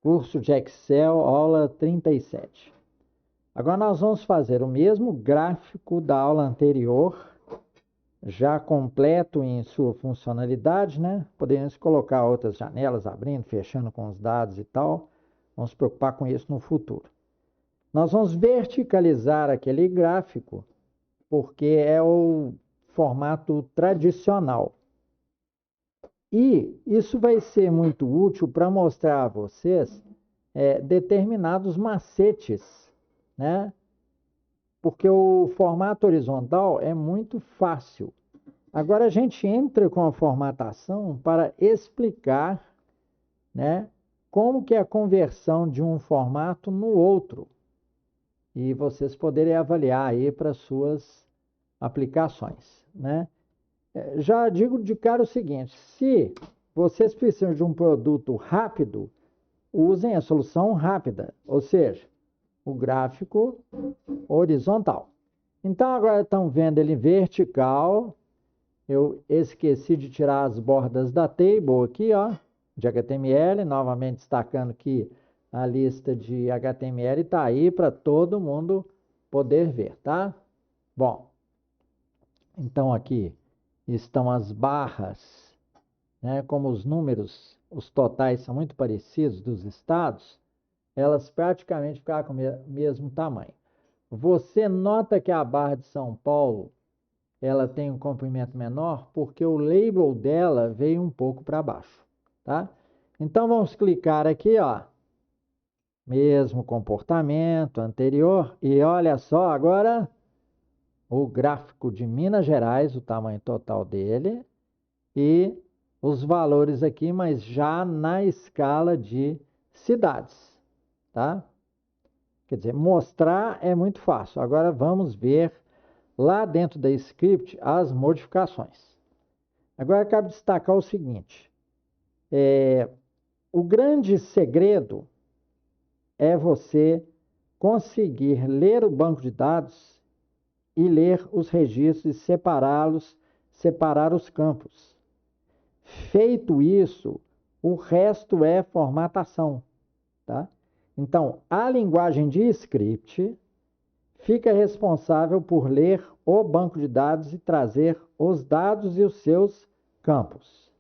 Curso de Excel, aula 37. Agora nós vamos fazer o mesmo gráfico da aula anterior, já completo em sua funcionalidade, né? Podemos colocar outras janelas abrindo, fechando com os dados e tal. Vamos se preocupar com isso no futuro. Nós vamos verticalizar aquele gráfico, porque é o formato tradicional. E isso vai ser muito útil para mostrar a vocês determinados macetes, né? Porque o formato horizontal é muito fácil. Agora a gente entra com a formatação para explicar, né, como que é a conversão de um formato no outro. E vocês poderem avaliar aí para suas aplicações, né? Já digo de cara o seguinte, se vocês precisam de um produto rápido, usem a solução rápida, ou seja, o gráfico horizontal. Então, agora estão vendo ele vertical. Eu esqueci de tirar as bordas da table aqui, ó, de HTML, novamente destacando que a lista de HTML está aí para todo mundo poder ver, tá? Bom, então aqui estão as barras, né? Como os números, os totais são muito parecidos dos estados, elas praticamente ficam com o mesmo tamanho. Você nota que a barra de São Paulo, ela tem um comprimento menor porque o label dela veio um pouco para baixo, tá? Então vamos clicar aqui, ó, mesmo comportamento anterior, e olha só agora o gráfico de Minas Gerais, o tamanho total dele, e os valores aqui, mas já na escala de cidades, tá? Quer dizer, mostrar é muito fácil. Agora vamos ver lá dentro da script as modificações. Agora cabe destacar o seguinte, o grande segredo é você conseguir ler o banco de dados e ler os registros e separá-los, separar os campos. Feito isso, o resto é formatação, tá? Então, a linguagem de script fica responsável por ler o banco de dados e trazer os dados e os seus campos.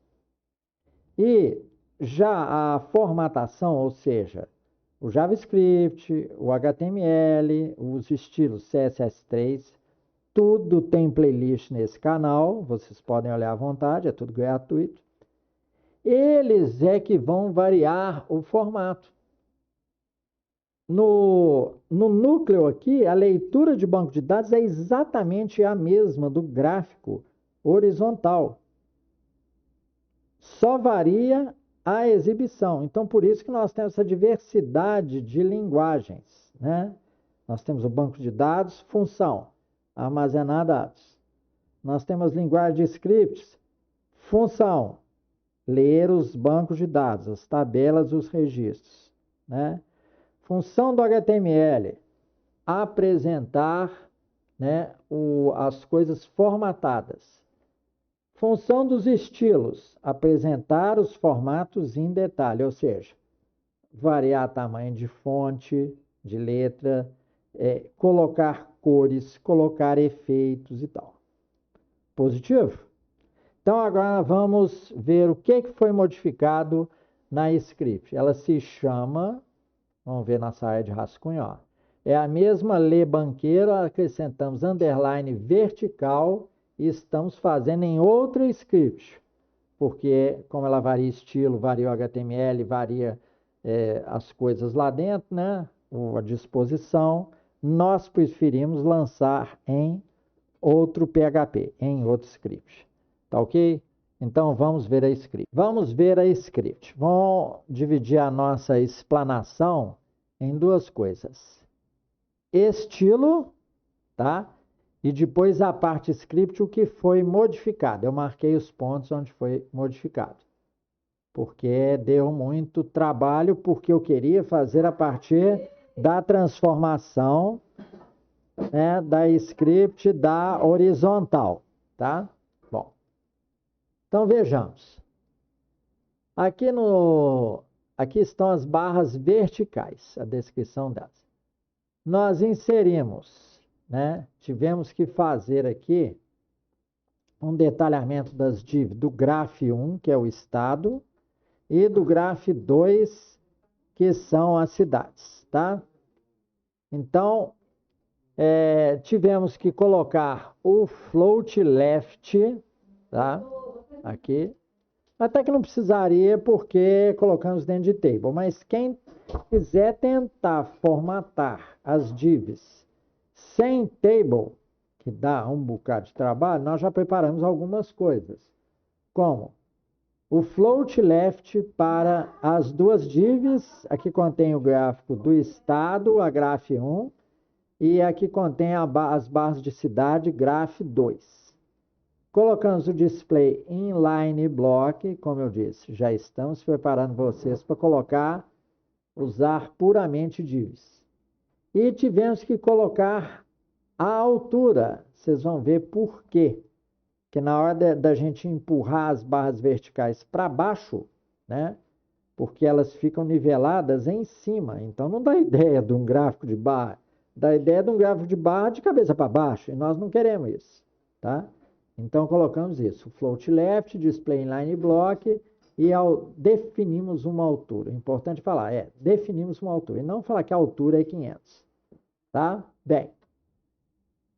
E já a formatação, ou seja, o JavaScript, o HTML, os estilos CSS3, tudo tem playlist nesse canal, vocês podem olhar à vontade, é tudo gratuito. Eles é que vão variar o formato. No núcleo aqui, a leitura de banco de dados é exatamente a mesma do gráfico horizontal. Só varia a exibição. Então, por isso que nós temos essa diversidade de linguagens, né? Nós temos o banco de dados, função, armazenar dados. Nós temos linguagem de scripts, função, ler os bancos de dados, as tabelas, os registros, né? Função do HTML, apresentar, né, as coisas formatadas. Função dos estilos, apresentar os formatos em detalhe, ou seja, variar tamanho de fonte, de letra, colocar cores, colocar efeitos e tal. Positivo? Então agora vamos ver o que foi modificado na script. Ela se chama, vamos ver nossa área de rascunho, ó. É a mesma Lê Banqueiro, acrescentamos underline vertical e estamos fazendo em outra script, porque como ela varia estilo, varia o HTML, varia as coisas lá dentro, né? A disposição, nós preferimos lançar em outro PHP, em outro script. Tá ok? Então vamos ver a script. Vamos ver a script. Vamos dividir a nossa explanação em duas coisas. Estilo, tá? E depois a parte script, o que foi modificado. Eu marquei os pontos onde foi modificado. Porque deu muito trabalho, porque eu queria fazer a partir da transformação, né, da script da horizontal, tá? Bom, então vejamos. Aqui no aqui estão as barras verticais, a descrição delas. Nós inserimos, né? Tivemos que fazer aqui um detalhamento das dívidas do graf 1, que é o estado, e do graf 2, que são as cidades, tá? Então, tivemos que colocar o float left, tá? Aqui. Até que não precisaria, porque colocamos dentro de table. Mas quem quiser tentar formatar as divs sem table, que dá um bocado de trabalho, nós já preparamos algumas coisas. Como o float left para as duas divs, aqui contém o gráfico do estado, a graf 1, e aqui contém as barras de cidade, graf 2. Colocamos o display inline block, como eu disse, já estamos preparando vocês para usar puramente divs. E tivemos que colocar a altura, vocês vão ver por quê. Que na hora da gente empurrar as barras verticais para baixo, né? Porque elas ficam niveladas em cima, então não dá ideia de um gráfico de barra, dá ideia de um gráfico de barra de cabeça para baixo, e nós não queremos isso, tá? Então colocamos isso, float left, display inline block, e definimos uma altura. Importante falar, definimos uma altura, e não falar que a altura é 500, tá? Bem,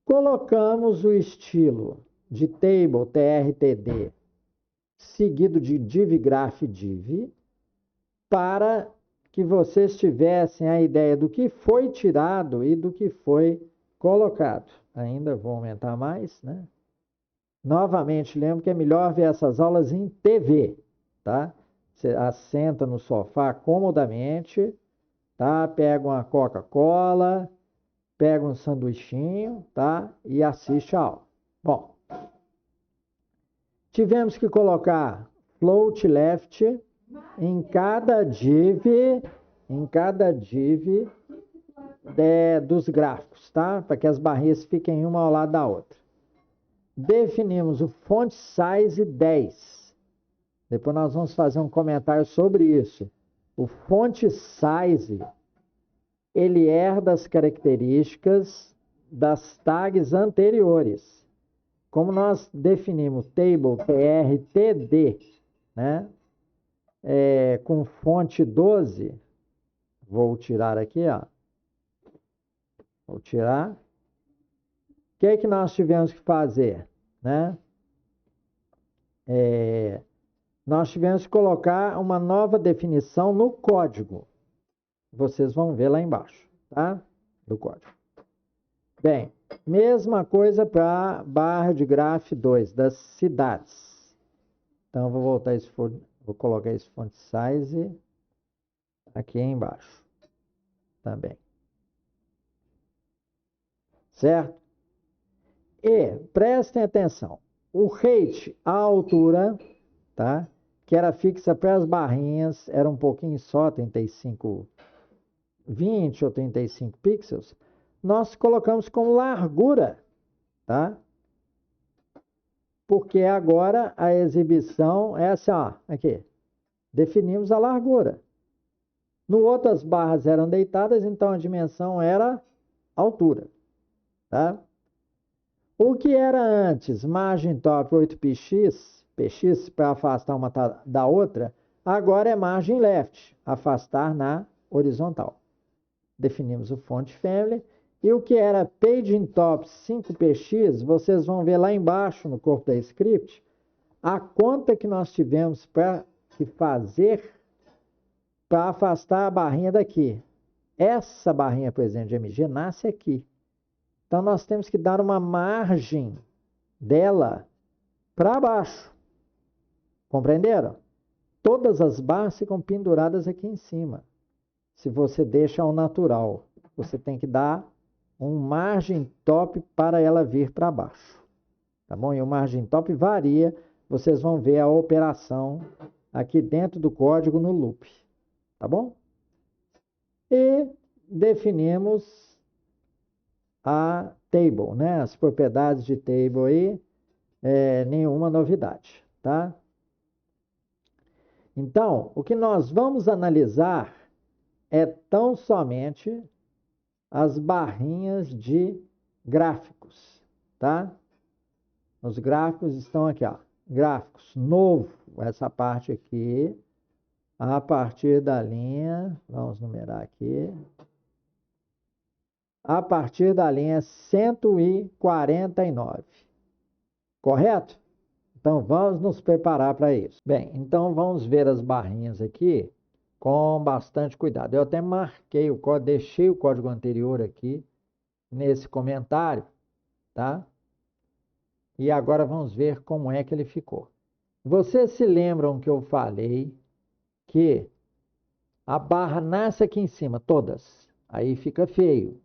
colocamos o estilo de table, TRTD, seguido de divgraph div, para que vocês tivessem a ideia do que foi tirado e do que foi colocado. Ainda vou aumentar mais, né? Novamente, lembro que é melhor ver essas aulas em TV, tá? Você assenta no sofá comodamente, tá? Pega uma Coca-Cola, pega um sanduichinho, tá? E assiste a aula. Bom, tivemos que colocar float left em cada div dos gráficos, tá? Para que as barrinhas fiquem uma ao lado da outra. Definimos o font size 10. Depois nós vamos fazer um comentário sobre isso. O font size, ele herda as características das tags anteriores. Como nós definimos table trtd, né? Com fonte 12, vou tirar aqui, ó. Vou tirar. O que é que nós tivemos que fazer, né? Nós tivemos que colocar uma nova definição no código. Vocês vão ver lá embaixo, tá? Do código. Bem, mesma coisa para barra de graph 2, das cidades. Então, vou voltar esse vou colocar esse font size aqui embaixo também. Certo? E prestem atenção. O rate, a altura, tá? Que era fixa para as barrinhas, era um pouquinho só, 35, 20 ou 35 pixels. Nós colocamos como largura, tá? Porque agora a exibição é assim, ó, aqui. Definimos a largura. No outro, as barras eram deitadas, então a dimensão era altura, tá? O que era antes, margem top 8px, px para afastar uma da outra, agora é margem left, afastar na horizontal. Definimos o font family. E o que era paging top 5px, vocês vão ver lá embaixo no corpo da script, a conta que nós tivemos para fazer para afastar a barrinha daqui. Essa barrinha, por exemplo, de MG, nasce aqui. Então, nós temos que dar uma margem dela para baixo. Compreenderam? Todas as barras ficam penduradas aqui em cima. Se você deixa ao natural, você tem que dar um margem top para ela vir para baixo. Tá bom? E o margem top varia. Vocês vão ver a operação aqui dentro do código no loop. Tá bom? E definimos a table, né? As propriedades de table aí, nenhuma novidade, tá? Então, o que nós vamos analisar é tão somente as barrinhas de gráficos, tá? Os gráficos estão aqui, ó. Gráficos, novo, essa parte aqui, a partir da linha, vamos numerar aqui, a partir da linha 149, correto? Então, vamos nos preparar para isso. Bem, então vamos ver as barrinhas aqui com bastante cuidado. Eu até marquei o código, deixei o código anterior aqui nesse comentário, tá? E agora vamos ver como é que ele ficou. Vocês se lembram que eu falei que a barra nasce aqui em cima, todas. Aí fica feio.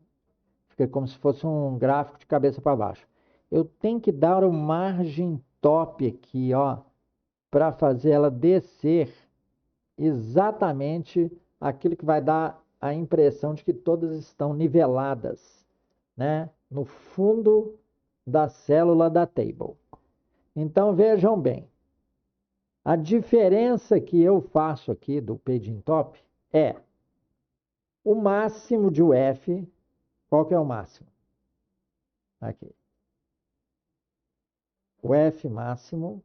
Fica como se fosse um gráfico de cabeça para baixo. Eu tenho que dar o margem top aqui, ó, para fazer ela descer exatamente aquilo que vai dar a impressão de que todas estão niveladas, né, no fundo da célula da table. Então, vejam bem, a diferença que eu faço aqui do paging top é o máximo de UF. Qual que é o máximo? Aqui. O F máximo.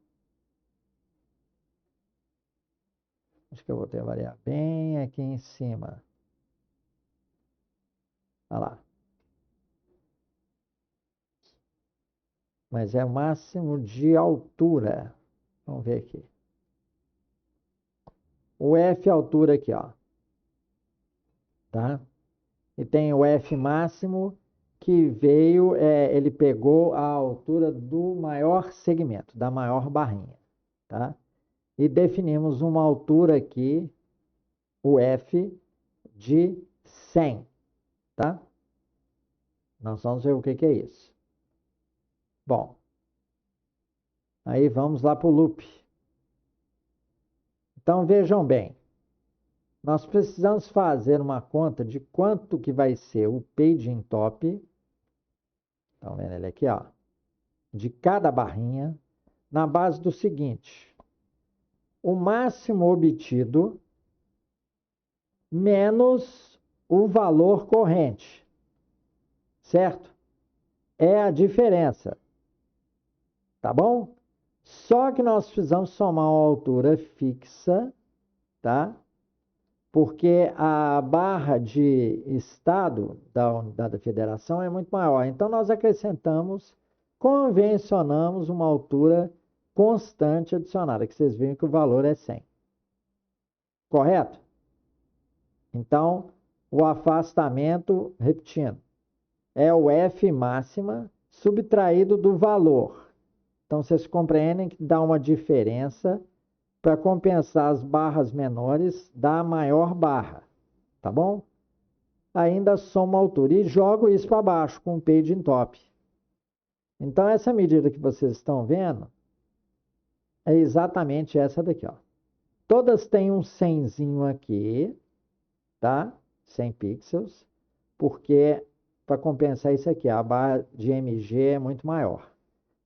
Acho que eu vou ter que variar bem aqui em cima. Olha lá. Mas é o máximo de altura. Vamos ver aqui. O F altura aqui, ó. Tá? E tem o F máximo que veio, ele pegou a altura do maior segmento, da maior barrinha, tá? E definimos uma altura aqui, o F, de 100, tá? Nós vamos ver o que é isso. Bom, aí vamos lá para o loop. Então, vejam bem, nós precisamos fazer uma conta de quanto que vai ser o paging top. Estão vendo ele aqui, ó? De cada barrinha, na base do seguinte: o máximo obtido menos o valor corrente, certo? É a diferença, tá bom? Só que nós precisamos somar uma altura fixa, tá? Porque a barra de estado da unidade da federação é muito maior. Então, nós acrescentamos, convencionamos uma altura constante adicionada, que vocês veem que o valor é 100. Correto? Então, o afastamento, repetindo, é o F máxima subtraído do valor. Então, vocês compreendem que dá uma diferença para compensar as barras menores da maior barra, tá bom? Ainda soma a altura e jogo isso para baixo com o paging top. Então, essa medida que vocês estão vendo é exatamente essa daqui, ó. Todas têm um 100zinho aqui, tá? 100 pixels, porque para compensar isso aqui, a barra de MG é muito maior.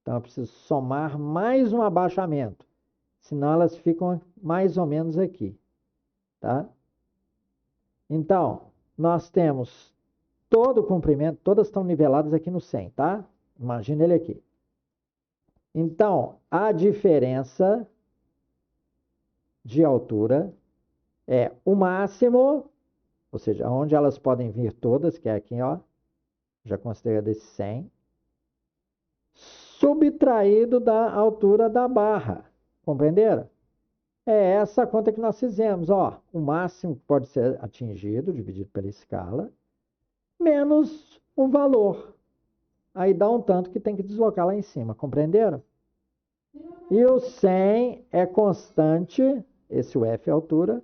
Então, eu preciso somar mais um abaixamento, senão elas ficam mais ou menos aqui, tá? Então, nós temos todo o comprimento, todas estão niveladas aqui no 100, tá? Imagina ele aqui. Então, a diferença de altura é o máximo, ou seja, onde elas podem vir todas, que é aqui, ó, já considerei desse 100, subtraído da altura da barra. Compreenderam? É essa a conta que nós fizemos, ó. O máximo que pode ser atingido, dividido pela escala, menos o valor. Aí dá um tanto que tem que deslocar lá em cima, compreenderam? E o 100 é constante, esse F é a altura.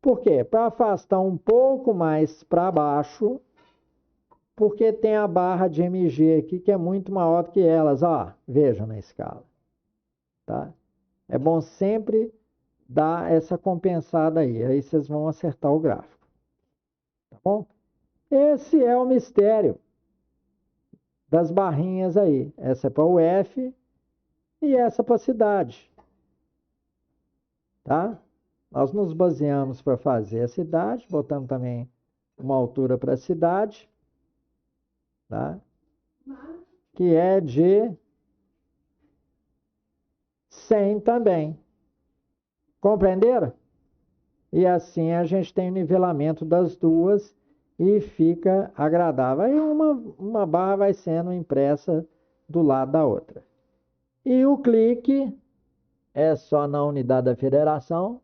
Por quê? Para afastar um pouco mais para baixo, porque tem a barra de MG aqui que é muito maior do que elas. Ó, vejam na escala. Tá? É bom sempre dar essa compensada aí. Aí vocês vão acertar o gráfico. Tá bom? Esse é o mistério das barrinhas aí. Essa é para o F e essa para a cidade. Tá? Nós nos baseamos para fazer a cidade, botamos também uma altura para a cidade, tá? Que é de 100 também. Compreenderam? E assim a gente tem o nivelamento das duas e fica agradável. Aí uma barra vai sendo impressa do lado da outra. E o clique é só na unidade da federação.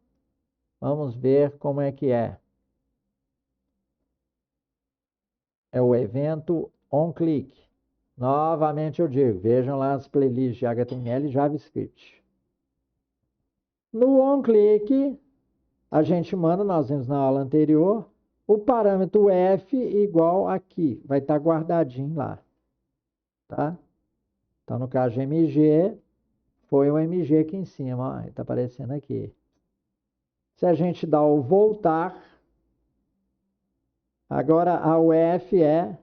Vamos ver como é que é. É o evento onClick. Novamente eu digo, vejam lá as playlists de HTML e JavaScript. No onClick, a gente manda, nós vimos na aula anterior, o parâmetro f igual aqui. Vai estar guardadinho lá. Tá? Então, no caso de MG, foi o MG aqui em cima. Está aparecendo aqui. Se a gente dá o voltar, agora a UF é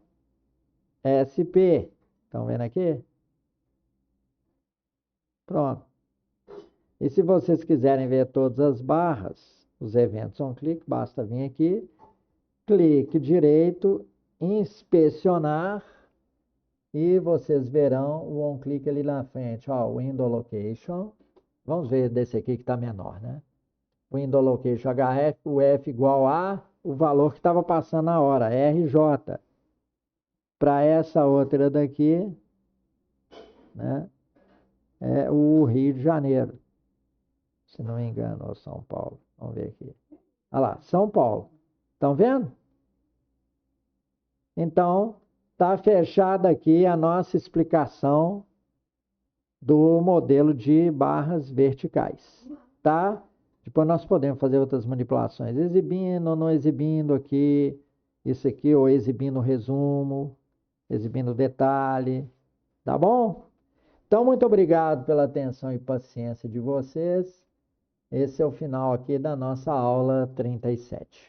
SP. Estão vendo aqui? Pronto. E se vocês quiserem ver todas as barras, os eventos onClick, basta vir aqui, clique direito, inspecionar, e vocês verão o onClick ali na frente. Ó, Window Location. Vamos ver desse aqui que está menor, né? Window Location HF, o F igual a o valor que estava passando na hora, RJ. Para essa outra daqui, né? É o Rio de Janeiro. Se não me engano, ou São Paulo. Vamos ver aqui. Olha lá, São Paulo. Estão vendo? Então, está fechada aqui a nossa explicação do modelo de barras verticais. Tá? Depois nós podemos fazer outras manipulações, exibindo ou não exibindo aqui, isso aqui, ou exibindo o resumo, exibindo o detalhe. Tá bom? Então, muito obrigado pela atenção e paciência de vocês. Esse é o final aqui da nossa aula 37.